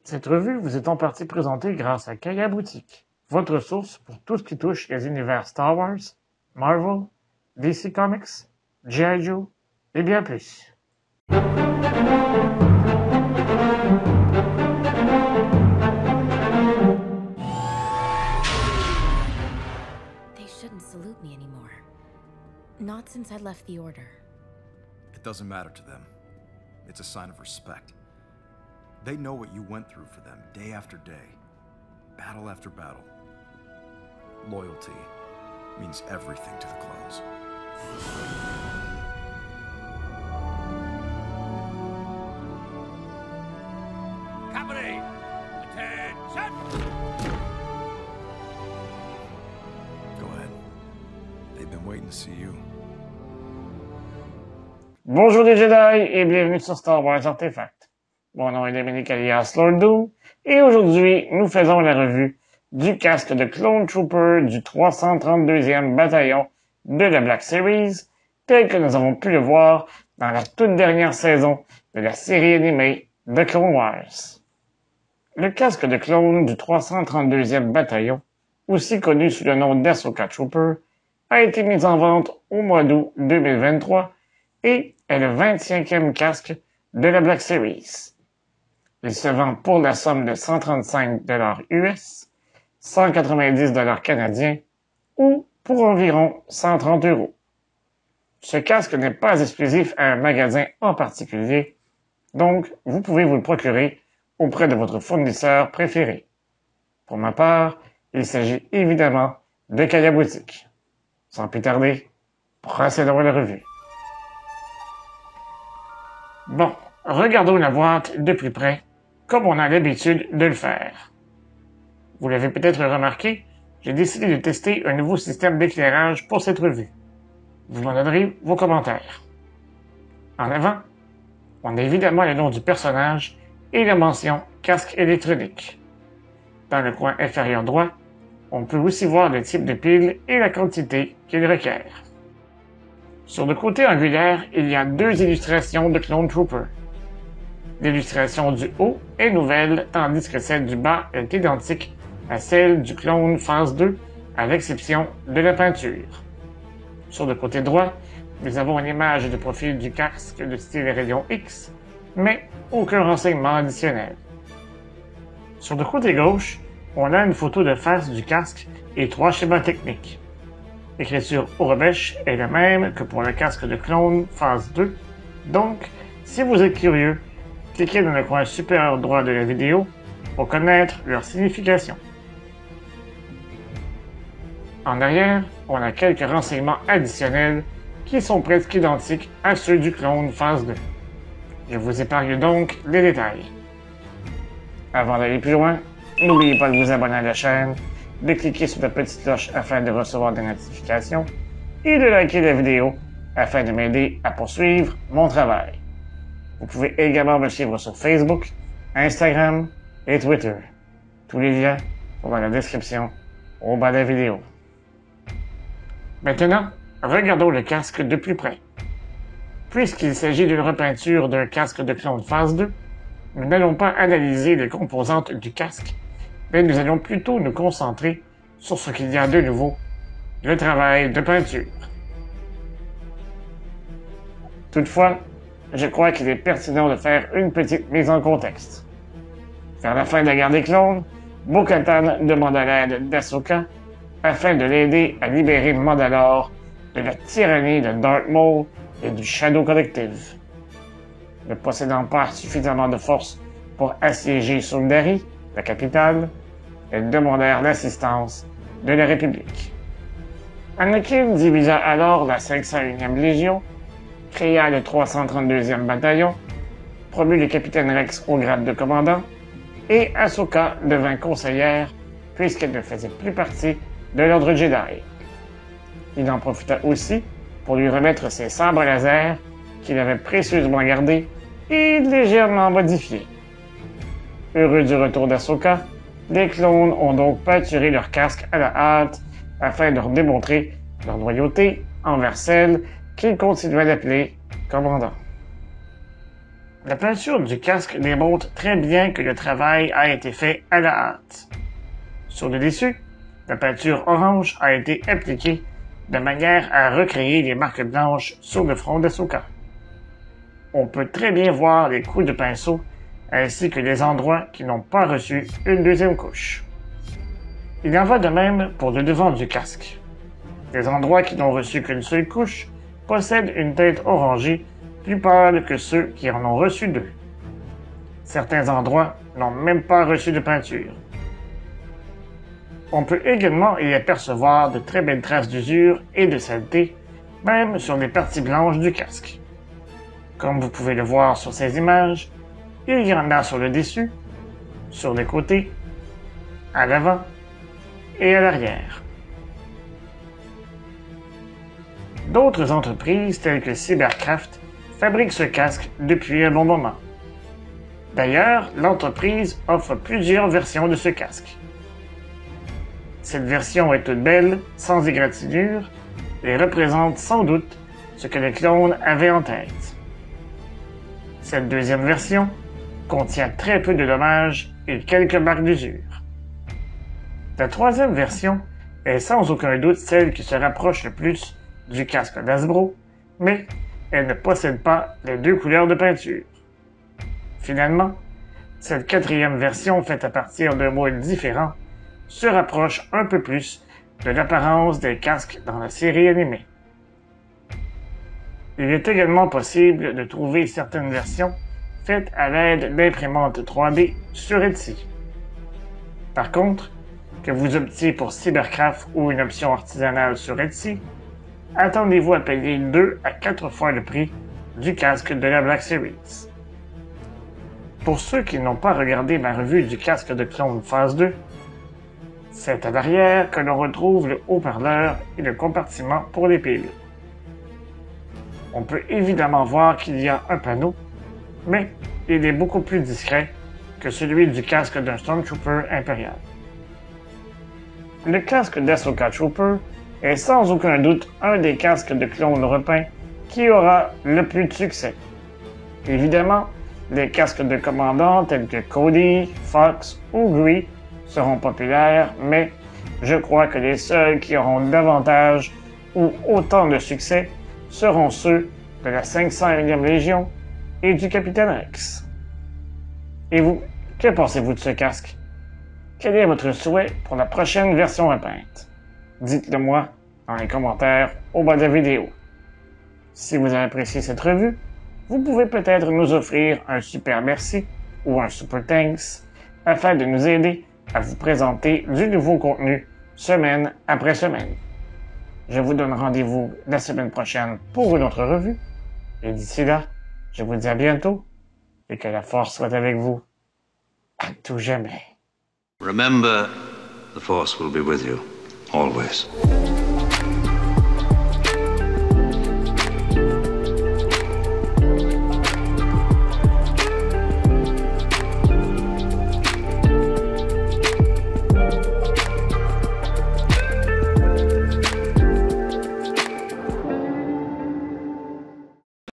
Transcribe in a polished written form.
Cette revue vous est en partie présentée grâce à Kaya Boutique, votre source pour tout ce qui touche les univers Star Wars, Marvel, DC Comics, G.I. Joe et bien plus. They shouldn't salute me anymore. Not since I left the Order. It doesn't matter to them. It's a sign of respect. They know what you went through for them, day after day, battle after battle. Loyalty means everything to the clones. Company! Attention! Go ahead. They've been waiting to see you. Bonjour les Jedi et bienvenue sur Star Wars Artefact. Mon nom est Dominique alias Lord Doom et aujourd'hui nous faisons la revue du casque de Clone Trooper du 332e bataillon de la Black Series tel que nous avons pu le voir dans la toute dernière saison de la série animée The Clone Wars. Le casque de clone du 332e bataillon, aussi connu sous le nom d'Ahsoka Trooper, a été mis en vente au mois d'août 2023 et est le 25e casque de la Black Series. Il se vend pour la somme de 135 $ US, 190 $ canadiens ou pour environ 130 €. Ce casque n'est pas exclusif à un magasin en particulier, donc vous pouvez vous le procurer auprès de votre fournisseur préféré. Pour ma part, il s'agit évidemment de Kaya Boutique. Sans plus tarder, procédons à la revue. Bon, regardons la boîte de plus près, comme on a l'habitude de le faire. Vous l'avez peut-être remarqué, j'ai décidé de tester un nouveau système d'éclairage pour cette revue. Vous m'en donnerez vos commentaires. En avant, on a évidemment le nom du personnage et la mention casque électronique. Dans le coin inférieur droit, on peut aussi voir le type de pile et la quantité qu'il requiert. Sur le côté angulaire, il y a deux illustrations de Clone Trooper. L'illustration du haut est nouvelle, tandis que celle du bas est identique à celle du clone phase 2, à l'exception de la peinture. Sur le côté droit, nous avons une image de profil du casque de style Rayon X, mais aucun renseignement additionnel. Sur le côté gauche, on a une photo de face du casque et trois schémas techniques. L'écriture Aurebesh est la même que pour le casque de clone phase 2, donc, si vous êtes curieux, cliquez dans le coin supérieur droit de la vidéo pour connaître leur signification. En arrière, on a quelques renseignements additionnels qui sont presque identiques à ceux du clone phase 2. Je vous épargne donc les détails. Avant d'aller plus loin, n'oubliez pas de vous abonner à la chaîne, de cliquer sur la petite cloche afin de recevoir des notifications et de liker la vidéo afin de m'aider à poursuivre mon travail. Vous pouvez également me suivre sur Facebook, Instagram et Twitter. Tous les liens sont dans la description au bas de la vidéo. Maintenant, regardons le casque de plus près. Puisqu'il s'agit d'une repeinture d'un casque de clone phase 2, nous n'allons pas analyser les composantes du casque, mais nous allons plutôt nous concentrer sur ce qu'il y a de nouveau, le travail de peinture. Toutefois, je crois qu'il est pertinent de faire une petite mise en contexte. Vers la fin de la guerre des clones, Bo-Katan demande à l'aide d'Ahsoka afin de l'aider à libérer Mandalore de la tyrannie de Darth Maul et du Shadow Collective. Ne possédant pas suffisamment de force pour assiéger Sundari, la capitale, elles demandèrent l'assistance de la République. Anakin divisa alors la 501e Légion, créa le 332e bataillon, promut le capitaine Rex au grade de commandant, et Ahsoka devint conseillère puisqu'elle ne faisait plus partie de l'ordre Jedi. Il en profita aussi pour lui remettre ses sabres laser qu'il avait précieusement gardés et légèrement modifiés. Heureux du retour d'Ahsoka, les clones ont donc peinturé leur casque à la hâte afin de leur démontrer leur loyauté envers celle qu'ils continuaient d'appeler commandant. La peinture du casque démontre très bien que le travail a été fait à la hâte. Sur le dessus, la peinture orange a été appliquée de manière à recréer les marques blanches sur le front d'Ahsoka. On peut très bien voir les coups de pinceau ainsi que les endroits qui n'ont pas reçu une deuxième couche. Il en va de même pour le devant du casque. Les endroits qui n'ont reçu qu'une seule couche possèdent une teinte orangée plus pâle que ceux qui en ont reçu deux. Certains endroits n'ont même pas reçu de peinture. On peut également y apercevoir de très belles traces d'usure et de saleté, même sur les parties blanches du casque. Comme vous pouvez le voir sur ces images, il y en a sur le dessus, sur les côtés, à l'avant et à l'arrière. D'autres entreprises telles que Cybercraft fabriquent ce casque depuis un bon moment. D'ailleurs, l'entreprise offre plusieurs versions de ce casque. Cette version est toute belle, sans égratignure, et représente sans doute ce que les clones avaient en tête. Cette deuxième version contient très peu de dommages et quelques marques d'usure. La troisième version est sans aucun doute celle qui se rapproche le plus du casque d'Hasbro, mais elle ne possède pas les deux couleurs de peinture. Finalement, cette quatrième version faite à partir d'un moule différent se rapproche un peu plus de l'apparence des casques dans la série animée. Il est également possible de trouver certaines versions faites à l'aide d'imprimantes 3D sur Etsy. Par contre, que vous optiez pour Cybercraft ou une option artisanale sur Etsy, attendez-vous à payer 2 à 4 fois le prix du casque de la Black Series. Pour ceux qui n'ont pas regardé ma revue du casque de clone phase 2, c'est à l'arrière que l'on retrouve le haut-parleur et le compartiment pour les piles. On peut évidemment voir qu'il y a un panneau, mais il est beaucoup plus discret que celui du casque d'un Stormtrooper impérial. Le casque d'Ahsoka Trooper est sans aucun doute un des casques de clones repeints qui aura le plus de succès. Évidemment, les casques de commandants tels que Cody, Fox ou Gree seront populaires, mais je crois que les seuls qui auront davantage ou autant de succès seront ceux de la 501e Légion et du Capitaine Rex. Et vous, que pensez-vous de ce casque? Quel est votre souhait pour la prochaine version repeinte? Dites-le moi dans les commentaires au bas de la vidéo. Si vous avez apprécié cette revue, vous pouvez peut-être nous offrir un super merci ou un super thanks afin de nous aider à vous présenter du nouveau contenu semaine après semaine. Je vous donne rendez-vous la semaine prochaine pour une autre revue. Et d'ici là, je vous dis à bientôt et que la force soit avec vous à tout jamais. Remember, the Force will be with you, always.